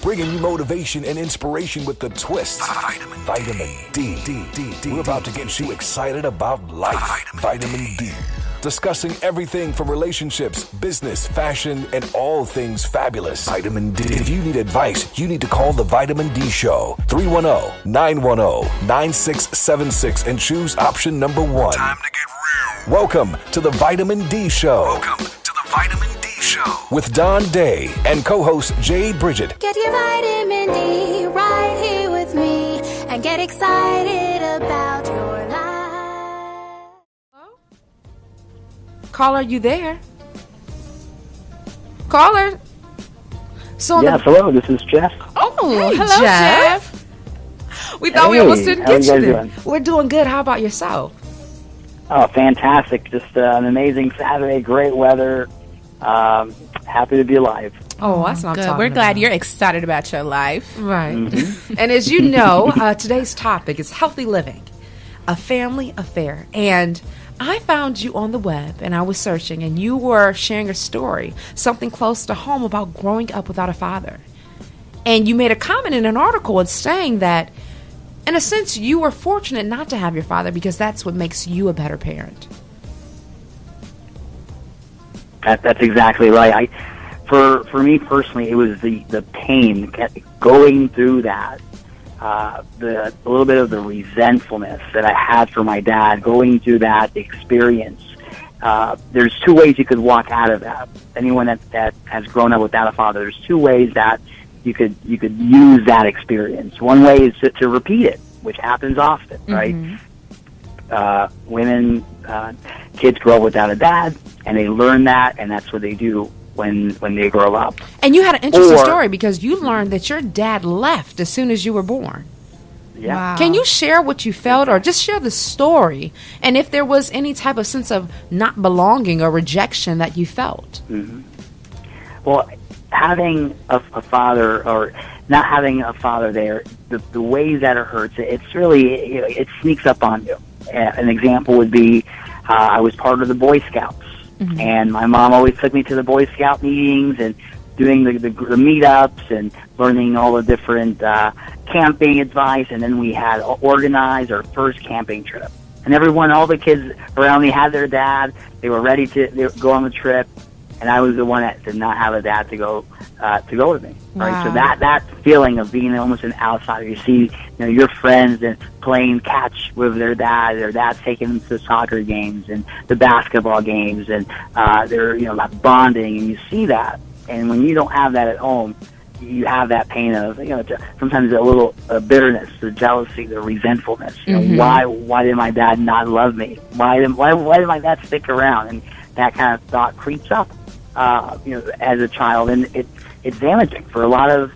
bringing you motivation and inspiration with the twist. Vitamin D. We're about to get you excited about life. Vitamin D. Discussing everything from relationships, business, fashion, and all things fabulous. Vitamin D. If you need advice, you need to call the Vitamin D Show. 310-910-9676 and choose option number 1. Time to get real. Welcome to the Vitamin D Show. With Don Day and co-host Jade Bridget. Get your vitamin D right here with me and get excited about your life. Caller, you there? Caller. So yes, hello, this is Jeff. Oh, hey, hello, Jeff. We thought we almost didn't get you there. We're doing good. How about yourself? Oh, fantastic. Just an amazing Saturday, great weather. Happy to be alive. Oh, that's what I'm talking We're glad about. you're excited about your life. Right. Mm-hmm. And as you know, today's topic is healthy living, a family affair. And I found you on the web, and I was searching, and you were sharing a story, something close to home about growing up without a father. And you made a comment in an article saying that, in a sense, you were fortunate not to have your father because that's what makes you a better parent. That's exactly right. For me personally, it was the pain going through that. A little bit of the resentfulness that I had for my dad going through that experience. There's two ways you could walk out of that. Anyone that has grown up without a father, there's two ways that you could use that experience. One way is to repeat it, which happens often, right? Women, kids grow up without a dad, and they learn that, and that's what they do when they grow up. And you had an interesting story because you learned that your dad left as soon as you were born. Yeah. Wow. Can you share what you felt or just share the story and if there was any type of sense of not belonging or rejection that you felt? Mm-hmm. Well, having a father or not having a father there, the ways that it hurts, it's really, it sneaks up on you. An example would be I was part of the Boy Scouts. Mm-hmm. And my mom always took me to the Boy Scout meetings and doing the meetups and learning all the different camping advice. And then we had organized our first camping trip. And all the kids around me had their dad. They were ready to go on the trip. And I was the one that did not have a dad to go with me. Right. Wow. So that feeling of being almost an outsider, you see, your friends and playing catch with their dad's taking them to soccer games and the basketball games, and they're bonding, and you see that. And when you don't have that at home, you have that pain of sometimes a little bitterness, the jealousy, the resentfulness. Why did my dad not love me? Why did my dad stick around? And that kind of thought creeps up. As a child, and it's damaging for a lot of,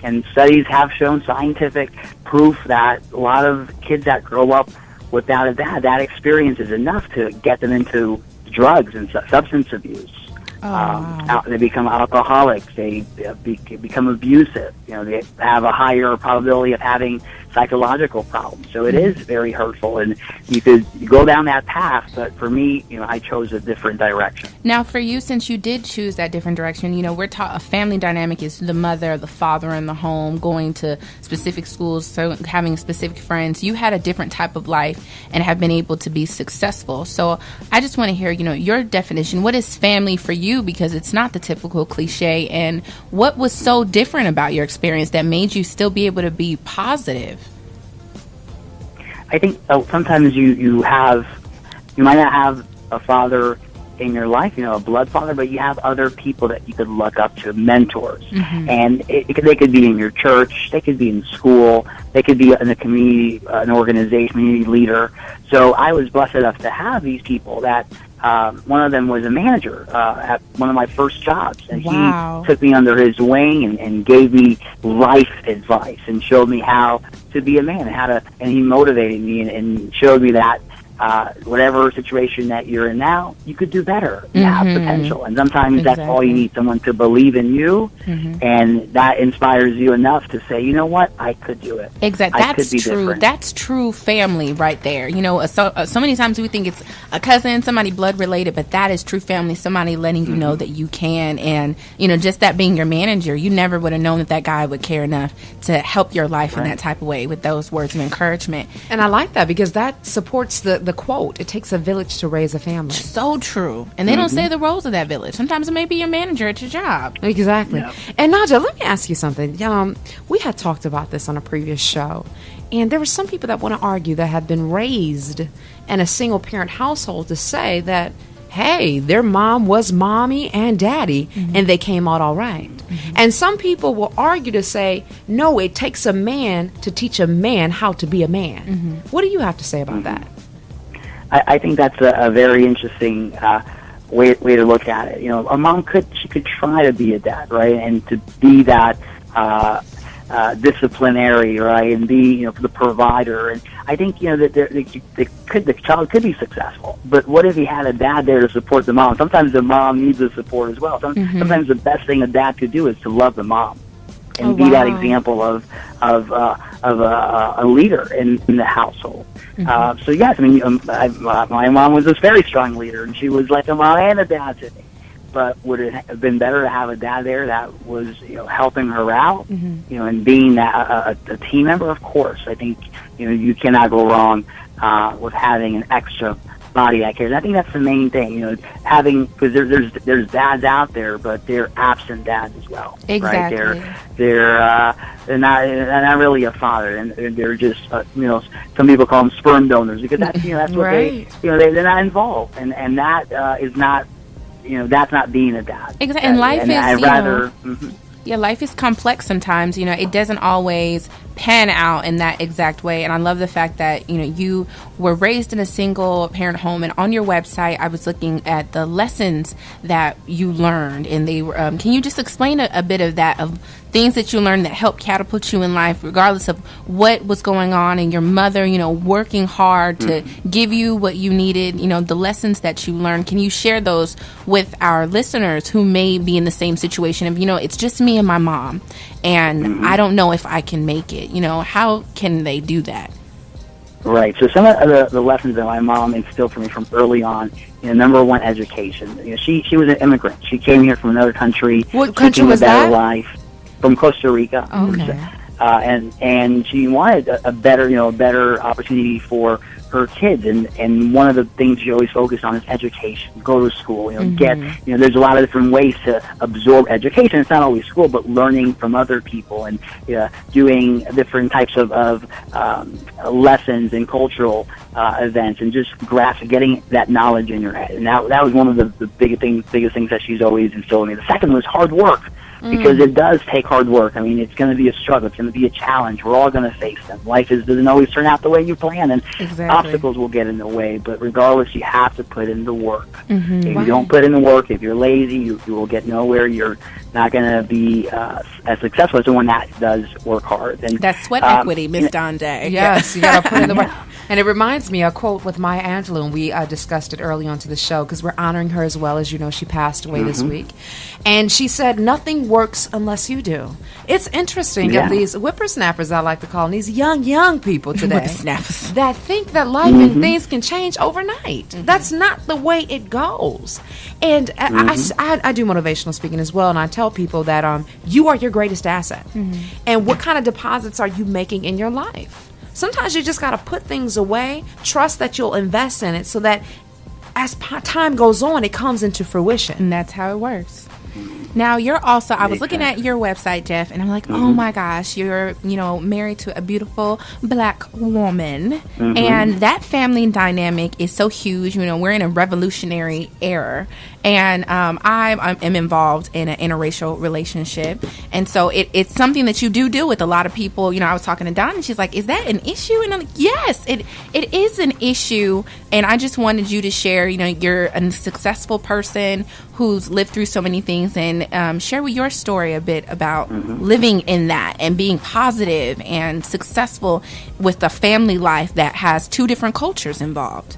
and studies have shown scientific proof that a lot of kids that grow up without a dad, that experience is enough to get them into drugs and substance abuse. They become alcoholics. They become abusive. They have a higher probability of having psychological problems. So it is very hurtful, and you could go down that path. But for me, I chose a different direction. Now, for you, since you did choose that different direction, we're taught a family dynamic is the mother, the father in the home, going to specific schools, so having specific friends. You had a different type of life and have been able to be successful. So I just want to hear, your definition. What is family for you? Because it's not the typical cliche. And what was so different about your experience that made you still be able to be positive? I think sometimes you might not have a father in your life, a blood father, but you have other people that you could look up to, mentors. Mm-hmm. And they could be in your church, they could be in school, they could be in a community, an organization, community leader. So I was blessed enough to have these people that one of them was a manager at one of my first jobs, and Wow. he took me under his wing and gave me life advice and showed me how to be a man and he motivated me and showed me that whatever situation that you're in now, you could do better. You have potential. And sometimes that's all you need, someone to believe in you, and that inspires you enough to say, you know what, I could do it. Exactly. That's true. Different. That's true family right there. You know, so many times we think it's a cousin, somebody blood related, but that is true family, somebody letting you know that you can. And, you know, just that being your manager, you never would have known that guy would care enough to help your life in that type of way with those words of encouragement. And I like that because that supports the quote, it takes a village to raise a family. So true. And they don't say the roles of that village. Sometimes it may be your manager at your job. Exactly. Yep. And Naja, let me ask you something. We had talked about this on a previous show, and there were some people that want to argue that have been raised in a single parent household to say that, hey, their mom was mommy and daddy, and they came out all right. And some people will argue to say, no, it takes a man to teach a man how to be a man. What do you have to say about that? I think that's a very interesting way to look at it. You know, a mom could try to be a dad, right, and to be that disciplinary, right, and be, you know, the provider. And I think, you know, that the child could be successful. But what if he had a dad there to support the mom? Sometimes the mom needs the support as well. Sometimes the best thing a dad could do is to love the mom and be that example of a leader in the household. So yes, I mean, my mom was a very strong leader, and she was like a mom and a dad to me. But would it have been better to have a dad there that was, you know, helping her out, you know, and being that a team member? Of course, I think, you know, you cannot go wrong with having an extra body that cares. I think that's the main thing, you know, having, because there's dads out there, but they're absent dads as well. Exactly. Right? They're not really a father, and they're just you know, some people call them sperm donors, because that's, you know, that's what they, you know, they're not involved, and that is not, you know, that's not being a dad. Exactly. And life is, yeah, life is complex sometimes. You know, it doesn't always pan out in that exact way. And I love the fact that, you know, you were raised in a single parent home, and on your website I was looking at the lessons that you learned, and they were can you just explain a bit of that, of things that you learned that helped catapult you in life regardless of what was going on, and your mother, you know, working hard to give you what you needed, you know, the lessons that you learned? Can you share those with our listeners who may be in the same situation of, you know, it's just me and my mom, and I don't know if I can make it? You know, how can they do that? Right. So some of the lessons that my mom instilled for me from early on, you know, number one, education. You know, she was an immigrant. She came here from another country. What country was that? Life from Costa Rica. Okay. And she wanted a better opportunity for her kids, and one of the things she always focused on is education. Go to school, you know, there's a lot of different ways to absorb education. It's not always school, but learning from other people, and doing different types of lessons and cultural events, and just getting that knowledge in your head. And that was one of the biggest things that she's always instilled in me. The second was hard work. Because it does take hard work. I mean, it's going to be a struggle. It's going to be a challenge. We're all going to face them. Life doesn't always turn out the way you plan, and obstacles will get in the way. But regardless, you have to put in the work. If you don't put in the work, if you're lazy, you will get nowhere. You're not going to be as successful as someone that does work hard. And that's sweat equity, Miss Don Day. Yes, you got to put in the work. And it reminds me, a quote with Maya Angelou, and we discussed it early on to the show because we're honoring her as well. As you know, she passed away this week. And she said, nothing works unless you do. It's interesting of these whippersnappers, I like to call them, these young people today that think that life and things can change overnight. That's not the way it goes. And I do motivational speaking as well, and I tell people that you are your greatest asset. And what kind of deposits are you making in your life? Sometimes you just got to put things away, trust that you'll invest in it so that as time goes on, it comes into fruition. And that's how it works. Now, you're also, I was looking at your website, Jeff, and I'm like, oh my gosh, you're, you know, married to a beautiful black woman. And that family dynamic is so huge. You know, we're in a revolutionary era. And I am involved in an interracial relationship. And so it's something that you do deal with a lot of people. You know, I was talking to Dawn, and she's like, is that an issue? And I'm like, yes, it is an issue. And I just wanted you to share, you know, you're a successful person who's lived through so many things, and share with your story a bit about living in that and being positive and successful with a family life that has two different cultures involved.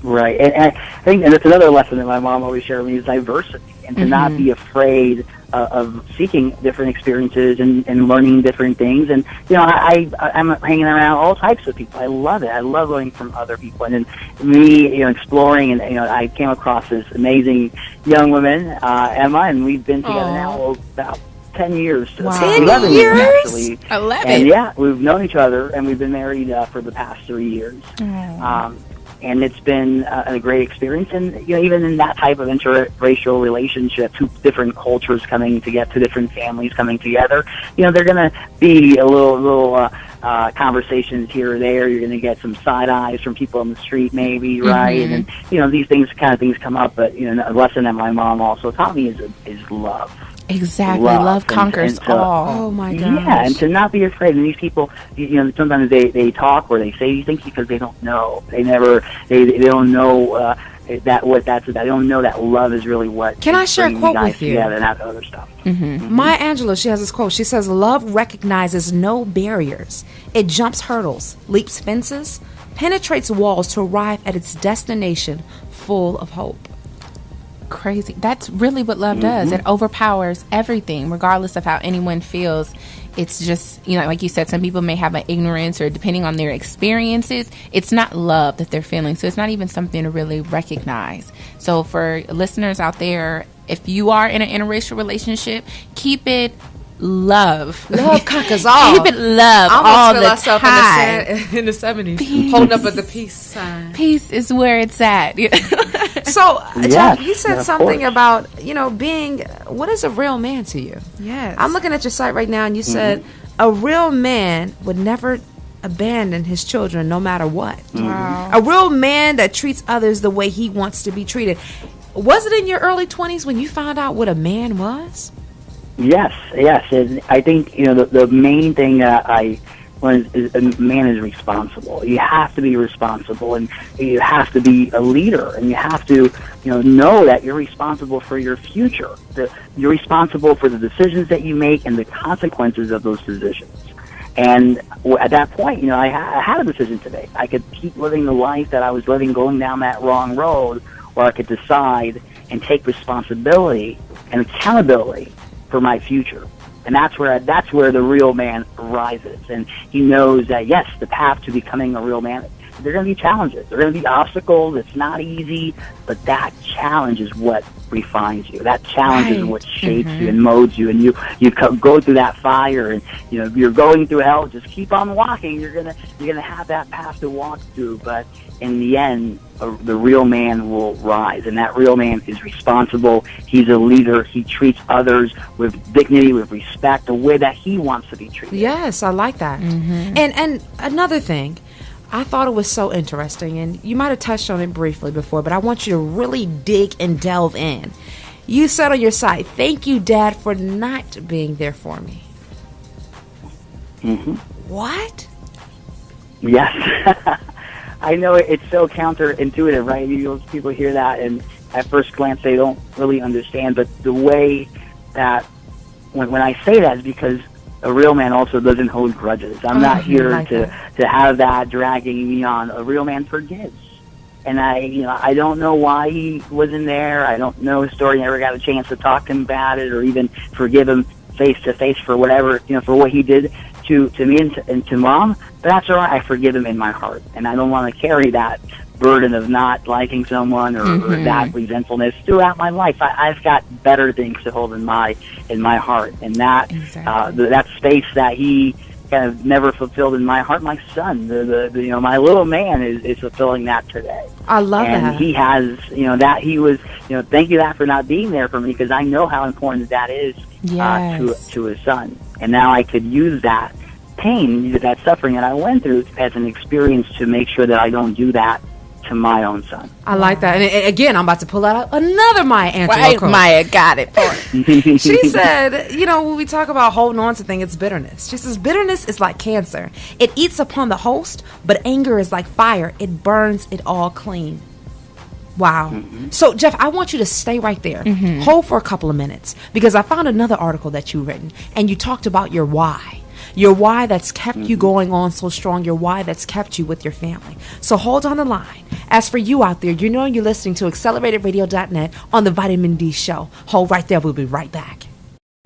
Right, and I think, and that's another lesson that my mom always shared with me, is diversity, and to not be afraid of seeking different experiences and learning different things. And I'm hanging around all types of people. I love it. I love learning from other people, and then me, exploring. And I came across this amazing young woman, Emma, and we've been together now about 10 years. Wow. 11 years, actually. 11. And yeah, we've known each other, and we've been married for the past 3 years. And it's been a great experience. And even in that type of interracial relationship, two different cultures coming together, two different families coming together, they're going to be a little conversations here or there. You're going to get some side eyes from people on the street, maybe, right? And these things come up. But a lesson that my mom also taught me is love. Exactly. Love conquers all. Oh my gosh. Yeah, and to not be afraid. And these people, sometimes they talk or they say these things because they don't know. They don't know what that's about. They don't know that love is really what. Can I share a quote with you? Yeah, and that other stuff. Maya Angelou, she has this quote. She says, "Love recognizes no barriers. It jumps hurdles, leaps fences, penetrates walls to arrive at its destination full of hope." Crazy. That's really what love does. It overpowers everything, regardless of how anyone feels. It's just, like you said, some people may have an ignorance, or depending on their experiences, it's not love that they're feeling. So it's not even something to really recognize. So for listeners out there, if you are in an interracial relationship, keep it love. Love conquers all. Keep it love all the time. In the 70s, holding up at the peace sign. Peace is where it's at. So, Jeff, you said something course. about, being, what is a real man to you? Yes. I'm looking at your site right now, and you said a real man would never abandon his children no matter what. Wow. A real man that treats others the way he wants to be treated. Was it in your early 20s when you found out what a man was? Yes. And I think, the main thing that is a man is responsible. You have to be responsible, and you have to be a leader, and you have to, know that you're responsible for your future. You're responsible for the decisions that you make and the consequences of those decisions. And at that point, I had a decision to make. I could keep living the life that I was living, going down that wrong road, or I could decide and take responsibility and accountability for my future. And that's where the real man rises. And he knows that, yes, the path to becoming a real man, there are going to be challenges. There are going to be obstacles. It's not easy, but that challenge is what refines you. That challenge is what shapes you and molds you. And you go through that fire, and you're going through hell. Just keep on walking. You're gonna have that path to walk through. But in the end, the real man will rise, and that real man is responsible. He's a leader. He treats others with dignity, with respect, the way that he wants to be treated. Yes, I like that. And another thing, I thought it was so interesting, and you might have touched on it briefly before, but I want you to really dig and delve in. You said on your site, "Thank you, Dad, for not being there for me." What? Yes. I know it's so counterintuitive, right? People hear that, and at first glance they don't really understand. But the way that when I say that is because a real man also doesn't hold grudges. I'm not here to have that dragging me on. A real man forgives. And I don't know why he wasn't there. I don't know his story. I never got a chance to talk to him about it, or even forgive him face to face for whatever, for what he did to me and to Mom. But that's all right. I forgive him in my heart, and I don't want to carry that burden of not liking someone or that resentfulness throughout my life. I've got better things to hold in my heart, and that that space that he kind of never fulfilled in my heart. My son, my little man, is fulfilling that today. I love that. And he has, that he was, thank you that for not being there for me, because I know how important that is to his son. And now I could use that pain, that suffering that I went through as an experience to make sure that I don't do that to my own son. I like that. And again, I'm about to pull out another Maya Angelou quote. Maya got it. She said, when we talk about holding on to things, it's bitterness. She says, bitterness is like cancer. It eats upon the host, but anger is like fire. It burns it all clean. Wow. So, Jeff, I want you to stay right there. Hold for a couple of minutes, because I found another article that you've written, and you talked about your why. Your why that's kept you going on so strong. Your why that's kept you with your family. So hold on the line. As for you out there, you know you're listening to AccelerateRadio.net on the Vitamin D Show. Hold right there. We'll be right back.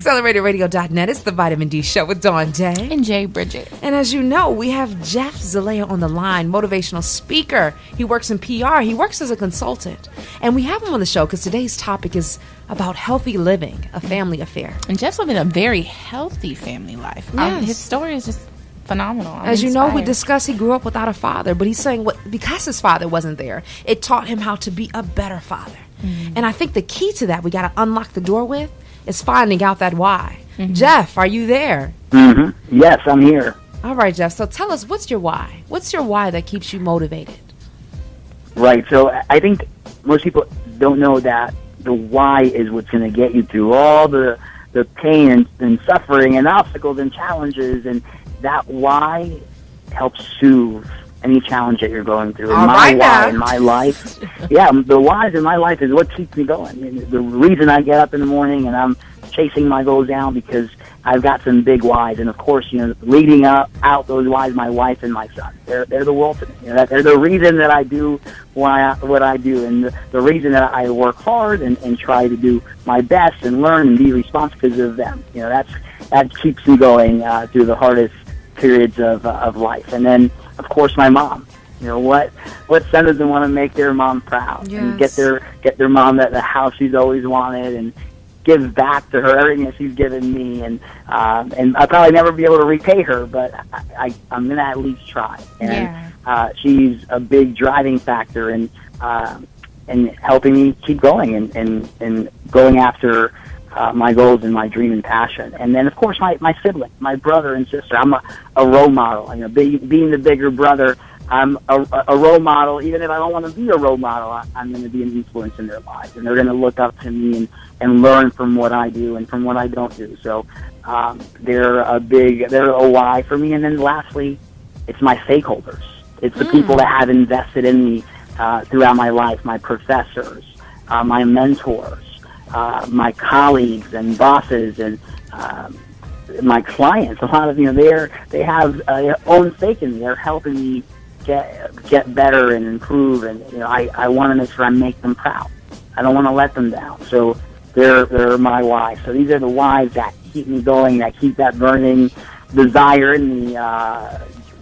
AccelerateRadio.net. It's the Vitamin D Show with Dawn Day. And Jade Bridget. And as you know, we have Jeff Zelaya on the line, motivational speaker. He works in PR. He works as a consultant. And we have him on the show because today's topic is about healthy living, a family affair. And Jeff's living a very healthy family life. Yes. His story is just phenomenal. As you know, we discussed he grew up without a father, but he's saying because his father wasn't there, it taught him how to be a better father. And I think the key to that we got to unlock the door with is finding out that why. Jeff, are you there? Yes, I'm here. All right, Jeff. So tell us, what's your why? What's your why that keeps you motivated? Right. So I think most people don't know that the why is what's going to get you through all the pain and suffering and obstacles and challenges, and that why helps soothe any challenge that you're going through. And my why in my life, the whys in my life is what keeps me going. I mean, the reason I get up in the morning and I'm chasing my goals down because I've got some big whys, and of course, leading out those whys, my wife and my son, they're the world to me. They're the reason that I do what I do, and the reason that I work hard and try to do my best and learn and be responsible because of them. That keeps me going through the hardest periods of life. And then, of course, my mom. What son doesn't want to make their mom proud and get their mom the house she's always wanted and give back to her everything that she's given me, and I'll probably never be able to repay her, but I'm gonna at least try. And she's a big driving factor in helping me keep going and going after my goals and my dream and passion. And then, of course, my sibling, my brother and sister. I'm a role model. Being the bigger brother, I'm a role model. Even if I don't want to be a role model, I'm going to be an influence in their lives, and they're going to look up to me and learn from what I do and from what I don't do. So they're a why for me. And then lastly, it's my stakeholders. It's the people that have invested in me throughout my life, my professors, my mentors, my colleagues and bosses, and my clients. A lot of they have their own stake in me. They're helping me get better and improve, and I want to make sure I make them proud. I don't want to let them down. So they're my why. So these are the whys that keep me going, that keep that burning desire in me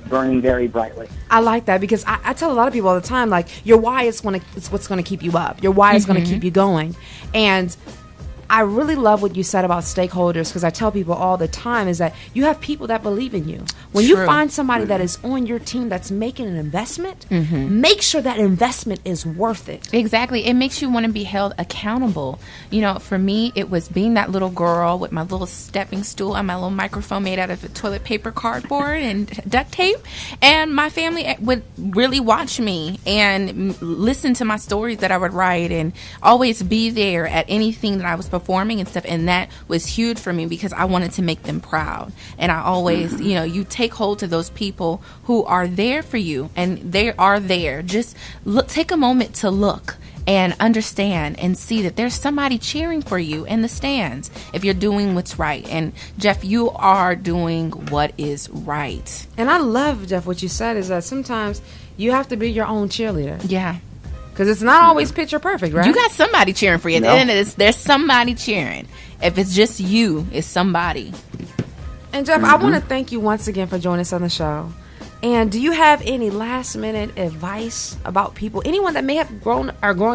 burning very brightly. I like that because I tell a lot of people all the time, like, your why is what's going to keep you up. Your why is going to keep you going. And I really love what you said about stakeholders, because I tell people all the time is that you have people that believe in you. When you find somebody that is on your team that's making an investment, make sure that investment is worth it. Exactly. It makes you want to be held accountable. For me, it was being that little girl with my little stepping stool and my little microphone made out of toilet paper, cardboard, and duct tape. And my family would really watch me and listen to my stories that I would write and always be there at anything that I was performing and stuff. And that was huge for me because I wanted to make them proud. And I always, you take hold to those people who are there for you, and they are there. Just take a moment to look and understand and see that there's somebody cheering for you in the stands if you're doing what's right. And Jeff, you are doing what is right. And I love, Jeff, what you said is that sometimes you have to be your own cheerleader. Yeah. Because it's not always picture perfect, right? You got somebody cheering for you. No. And there's somebody cheering. If it's just you, it's somebody. And Jeff, I want to thank you once again for joining us on the show. And do you have any last minute advice about people, anyone that may have growing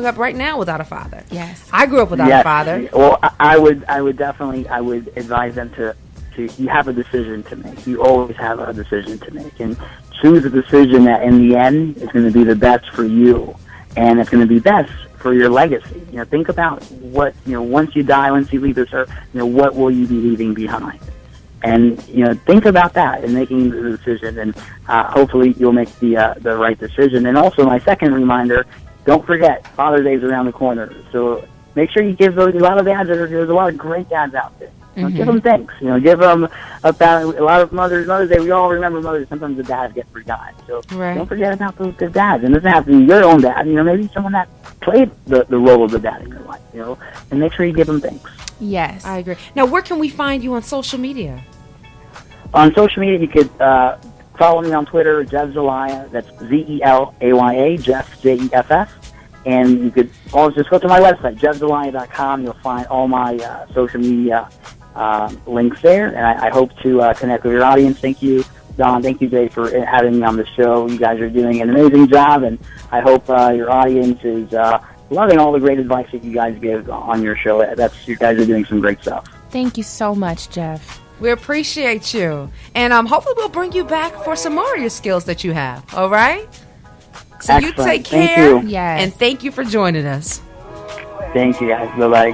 up right now without a father? Yes. I grew up without a father. Well, I would advise them to you have a decision to make. You always have a decision to make, and choose a decision that in the end is going to be the best for you, and it's going to be best for your legacy. Think about what, once you die, once you leave this earth, what will you be leaving behind? And, think about that in making the decision, and hopefully you'll make the right decision. And also, my second reminder, don't forget, Father's Day is around the corner. So make sure you give a lot of dads, there's a lot of great dads out there. Give them thanks. Give them a lot of Mother's Day. We all remember Mother's. Sometimes the dads get forgotten. So don't forget about those dads. And it doesn't have to be your own dad. Maybe someone that played the role of the dad in your life. And make sure you give them thanks. Yes, I agree. Now, where can we find you on social media? On social media, you could follow me on Twitter, Jeff Zelaya. That's Zelaya, Jeff, Jeffs. And you could always just go to my website, jeffzelaya.com. You'll find all my social media links there. And I hope to connect with your audience. Thank you, Don. Thank you, Jay, for having me on the show. You guys are doing an amazing job, and I hope your audience is loving all the great advice that you guys give on your show. You guys are doing some great stuff. Thank you so much, Jeff. We appreciate you. And hopefully we'll bring you back for some more of your skills that you have. All right? So Excellent. you take Thank care. you. Yes. And thank you for joining us. Thank you, guys. Bye-bye.